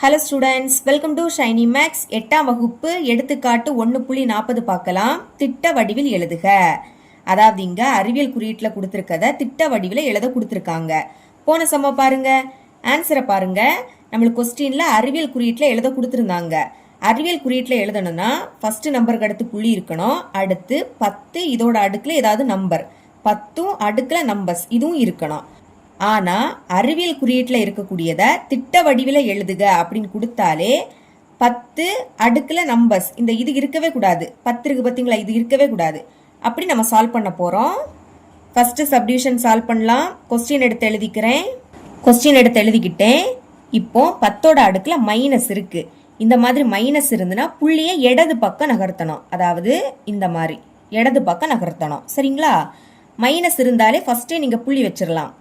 Hello ஸ்டூடெண்ட்ஸ், welcome to Shiny Max. 8ஆம் வகுப்பு எடுத்துக்காட்டு 1.40 பார்க்கலாம். திட்ட வடிவில் எழுதுக. அதாவது இங்க அறிவியல் குறியீட்டில் கொடுத்துருக்கத திட்ட வடிவில் எழுத கொடுத்துருக்காங்க. போன சம பாருங்க, ஆன்சரை பாருங்க. நம்மளுக்கு கொஸ்டின்ல அறிவியல் குறியீட்டில் எழுத கொடுத்துருந்தாங்க. அறிவியல் குறியீட்டில் எழுதணும்னா ஃபர்ஸ்ட் நம்பருக்கு அடுத்து புள்ளி இருக்கணும். அடுத்து 10 இதோட அடுக்குல ஏதாவது நம்பர், 10 அடுக்குல நம்பர்ஸ் இதுவும் இருக்கணும். ஆனா அறிவியல் குறியீட்டுல இருக்கக்கூடியத திட்ட வடிவில எழுதுக அப்படின்னு கொடுத்தாலே 10 அடுக்குல நம்பர்ஸ் இந்த இது இருக்கவே கூடாது. 10 இருக்கு பாத்தீங்களா, இது இருக்கவே கூடாது. அப்படி நம்ம சால்வ் பண்ண போறோம். ஃபர்ஸ்ட் சப்டிவிஷன் சால்வ் பண்ணலாம். கொஸ்டின் எடுத்து எழுதிக்கிறேன். கொஸ்டின் எடுத்து எழுதிக்கிட்டேன். இப்போ 10ஓட அடுக்குல மைனஸ் இருக்கு. இந்த மாதிரி மைனஸ் இருந்துன்னா புள்ளியை இடது பக்கம் நகர்த்தணும். அதாவது இந்த மாதிரி இடது பக்கம் நகர்த்தணும். சரிங்களா? மைனஸ் இருந்தாலே ஃபர்ஸ்டே நீங்க புள்ளி வச்சிடலாம்.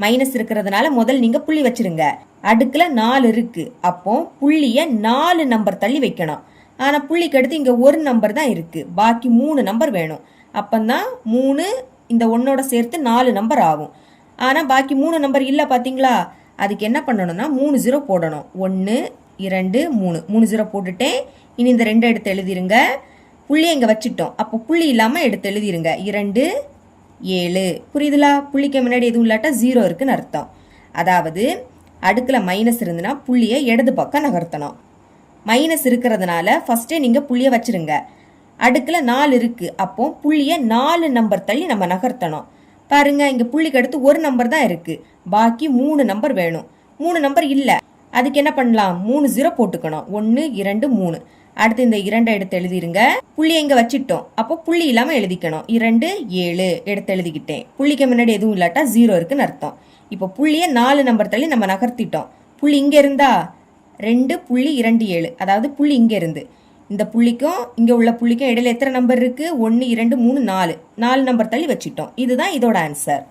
மைனஸ் இருக்கிறதுனால முதல் நீங்க புள்ளி வச்சிருங்க. அடுக்குல 4 இருக்கு. அப்போ புள்ளிய 4 நம்பர் தள்ளி வைக்கணும். ஆனா புள்ளிக்கு அடுத்து இங்க ஒரு நம்பர் தான் இருக்கு. பாக்கி 3 நம்பர் வேணும். அப்பந்தான் 3 இந்த 1ஓட சேர்த்து 4 நம்பர் ஆகும். ஆனா பாக்கி 3 நம்பர் இல்ல பாத்தீங்களா? அதுக்கு என்ன பண்ணணும்னா 3 0 போடணும். 1 2 3 3 0 போட்டுட்டேன். இனி இந்த 2 எடுத்து எழுதிருங்க. புள்ளியை இங்க வச்சுட்டோம். அப்போ புள்ளி இல்லாம எடுத்து எழுதிருங்க. 2 7. புரியுதுலா? புள்ளிக்கு முன்னாடி எதுவும் இல்லாட்டா 0 இருக்குன்னு அர்த்தம். அதாவது அடுக்குல மைனஸ் இருந்துன்னா புள்ளியை இடது பக்கம் நகர்த்தணும். மைனஸ் இருக்கிறதுனால ஃபர்ஸ்டே நீங்க புள்ளிய வச்சிருங்க. அடுக்குல 4 இருக்கு. அப்போ புள்ளிய 4 நம்பர் தள்ளி நம்ம நகர்த்தணும். பாருங்க, இங்க புள்ளிக்கு அடுத்து ஒரு நம்பர் தான் இருக்கு. பாக்கி 3 நம்பர் வேணும். 3 நம்பர் இல்ல. அதுக்கு என்ன பண்ணலாம்? 3 0 போட்டுக்கணும். 1 2 3. அடுத்து இந்த 2 எடுத்து எழுதிருங்க. புள்ளி எங்க வச்சிட்டோம். அப்போ புள்ளி இல்லாம எழுதிக்கணும். 2 7 எடுத்து எழுதிக்கிட்டேன். புள்ளிக்கு முன்னாடி எதுவும் இல்லாட்டா 0 இருக்குன்னு அர்த்தம். இப்போ புள்ளிய 4 நம்பர் தள்ளி நம்ம நகர்த்திட்டோம். புள்ளி இங்க இருந்தா 2.27. அதாவது புள்ளி இங்க இருந்து இந்த புள்ளிக்கும் இங்க உள்ள புள்ளிக்கும் இடையில எத்தனை நம்பர் இருக்கு? 1 2 3 4. 4 நம்பர் தள்ளி வச்சிட்டோம். இதுதான் இதோட ஆன்சர்.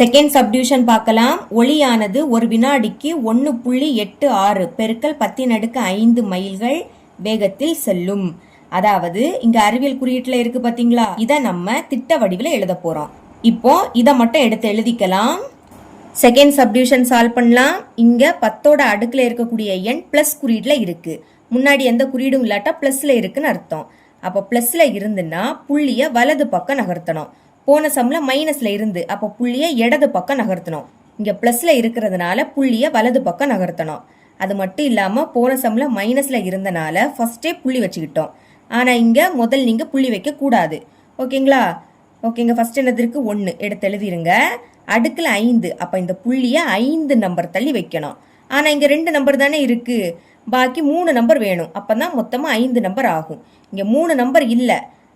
செகண்ட் சப்டிவிஷன் பார்க்கலாம். ஒளியானது ஒரு வினாடிக்கு 1.86 பெருக்கல் 10⁵ மைல்கள் வேகத்தில் செல்லும். அதாவது இங்க அறிவியல் குறியீட்டுல இருக்கு பாத்தீங்களா? இத நம்ம திட்ட வடிவில் எழுத போறோம். இப்போ இத மட்டும் எடுத்து எழுதிக்கலாம். செகண்ட் சப்டிவிஷன் சால்வ் பண்ணலாம். இங்க 10ஓட அடுக்குல இருக்கக்கூடிய எண் பிளஸ் குறியீட்டுல இருக்கு. முன்னாடி எந்த குறியீடும் இல்லாட்டா பிளஸ்ல இருக்குன்னு அர்த்தம். அப்ப பிளஸ்ல இருந்துன்னா புள்ளிய வலது பக்கம் நகர்த்தணும். போன சம்ல மைனஸ்ல இருந்து அப்ப புள்ளிய இடது பக்கம் நகர்த்தணும். இங்க பிளஸ்ல இருக்கிறதுனால புள்ளிய வலது பக்கம் நகர்த்தணும். அது மட்டும் இல்லாம போன சம்ல மைனஸ்ல இருந்தனால ஃபர்ஸ்டே புள்ளி வச்சுக்கிட்டோம். ஆனா இங்க முதல் நீங்க புள்ளி வைக்க கூடாது. ஓகேங்களா? ஓகேங்க. ஃபர்ஸ்ட் என்னதுக்கு 1 எடுத்து எழுதிருங்க. அடுக்குல 5. அப்ப இந்த புள்ளிய 5 நம்பர் தள்ளி வைக்கணும். ஆனா இங்க 2 நம்பர் தானே இருக்கு. பாக்கி 3 நம்பர் வேணும். அப்பதான் மொத்தமா 5 நம்பர் ஆகும். இங்க 3 நம்பர் இல்ல.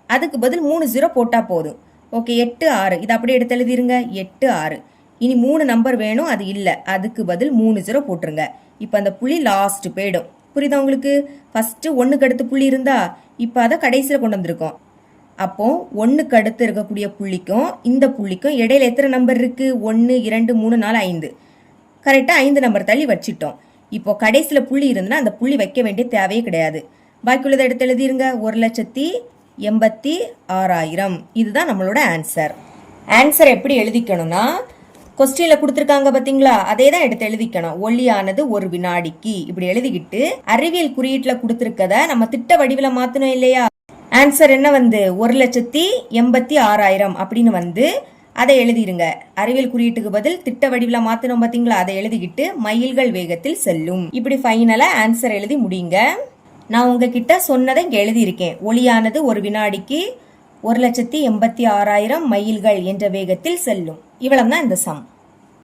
அதுக்கு பதில் 3 0 போட்டா போதும். ஓகே, 8 6. இது அப்படியே எடுத்து எழுதிருங்க. 8 6. இனி 3 நம்பர் வேணும். அது இல்ல. அதுக்கு பதில் 3 0 போட்டுருங்க. இப்ப அந்த புள்ளி லாஸ்ட் போயிடும். புரியுதா உங்களுக்கு? ஃபர்ஸ்ட் 1க்கு அடுத்து புள்ளி இருந்தா இப்ப அதை கடைசியில கொண்டு வந்திருக்கோம். அப்போ 1க்கு அடுத்து இருக்கக்கூடிய புள்ளிக்கும் இந்த புள்ளிக்கும் இடையில எத்தனை நம்பர் இருக்கு? 1 2 3 4 5. கரெக்டா 5 நம்பர் தள்ளி வச்சிட்டோம். இப்போ கடைசியில புள்ளி இருந்துன்னா அந்த புள்ளி வைக்க வேண்டிய தேவையே கிடையாது. பாக்கி உள்ளதை எடுத்து எழுதிருங்க. 1,86,000. இதுதான் நம்மளோட ஆன்சர். ஆன்சர் எப்படி எழுதிக்கணும்னா கொஸ்டின்ல கொடுத்துருக்காங்க பாத்தீங்களா? அதே தான் எடுத்து எழுதிக்கணும். ஒளியானது ஒரு வினாடிக்கு இப்படி எழுதிக்கிட்டு அறிவியல் குறியீட்டுல கொடுத்துருக்கத நம்ம திட்ட வடிவில மாத்தணும் இல்லையா? ஆன்சர் என்ன 1,86,000 அப்படின்னு அதை எழுதிருங்க. அறிவியல் குறியீட்டுக்கு பதில் திட்ட வடிவில மாத்தணும் பாத்தீங்களா? அதை எழுதிக்கிட்டு மைல்கள் வேகத்தில் செல்லும். இப்படி ஃபைனலா ஆன்சர் எழுதி முடிங்க. நான் உங்ககிட்ட சொன்னதை இங்க எழுதியிருக்கேன். ஒளியானது ஒரு வினாடிக்கு 1,86,000 மைல்கள் என்ற வேகத்தில் செல்லும். இவ்வளவுதான் இந்த சம்.